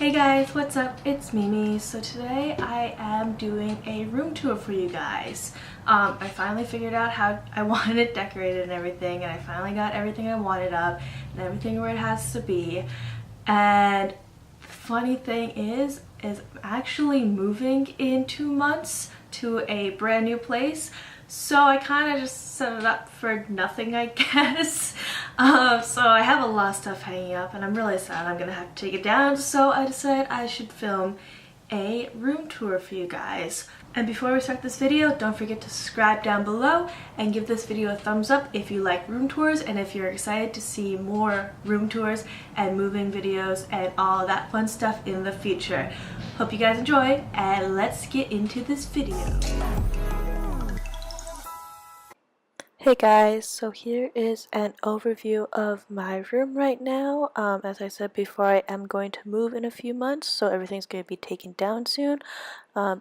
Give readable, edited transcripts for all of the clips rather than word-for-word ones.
Hey guys, what's up? It's Mimi. So today I am doing a room tour for you guys. I finally figured out how I wanted it decorated and everything, and I finally got everything I wanted up and everything where it has to be. And the funny thing is I'm actually moving in 2 months to a brand new place. So I kind of just set it up for nothing, I guess. So I have a lot of stuff hanging up and I'm really sad I'm gonna have to take it down. So I decided I should film a room tour for you guys. And before we start this video, don't forget to subscribe down below and give this video a thumbs up if you like room tours and if you're excited to see more room tours and moving videos and all that fun stuff in the future. Hope you guys enjoy, and let's get into this video. Hey guys, so here is an overview of my room right now. As I said before, I am going to move in a few months, so everything's going to be taken down soon.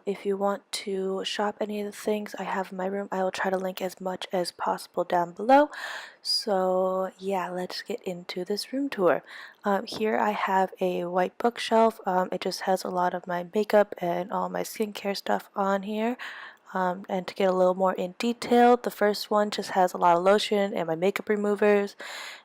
If you want to shop any of the things I have in my room, I will try to link as much as possible down below. So yeah, let's get into this room tour. Here I have a white bookshelf. It just has a lot of my makeup and all my skincare stuff on here. And to get a little more in detail, the first one just has a lot of lotion and my makeup removers,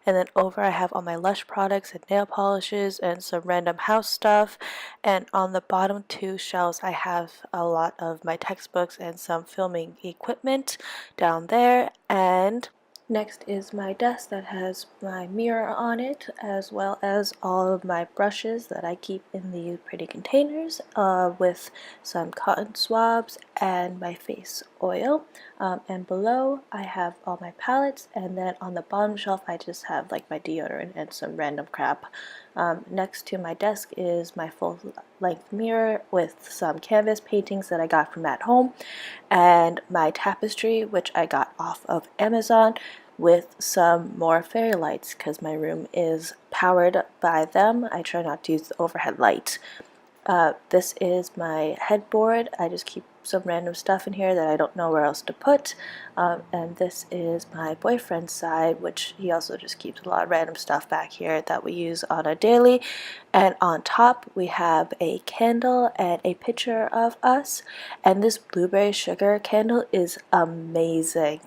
and then over I have all my Lush products and nail polishes and some random house stuff, and on the bottom two shelves I have a lot of my textbooks and some filming equipment down there. And next is my desk that has my mirror on it, as well as all of my brushes that I keep in these pretty containers, with some cotton swabs and my face oil. And below I have all my palettes, and then on the bottom shelf I just have like my deodorant and some random crap. Next to my desk is my full-length mirror with some canvas paintings that I got from at home, and my tapestry, which I got off of Amazon, with some more fairy lights because my room is powered by them. I try not to use the overhead light. This is my headboard. I just keep some random stuff in here that I don't know where else to put. And this is my boyfriend's side, which he also just keeps a lot of random stuff back here that we use on a daily. And on top we have a candle and a picture of us. And this blueberry sugar candle is amazing.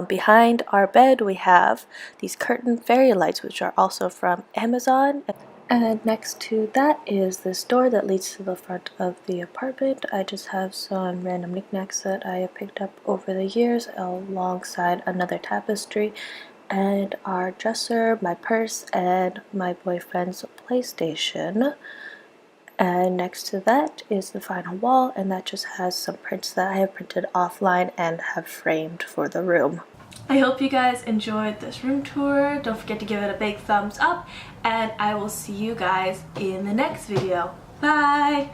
Behind our bed we have these curtain fairy lights, which are also from Amazon. And next to that is this door that leads to the front of the apartment. I just have some random knickknacks that I have picked up over the years, alongside another tapestry and our dresser, my purse, and my boyfriend's PlayStation. And next to that is the final wall, and that just has some prints that I have printed offline and have framed for the room. I hope you guys enjoyed this room tour. Don't forget to give it a big thumbs up, and I will see you guys in the next video. Bye!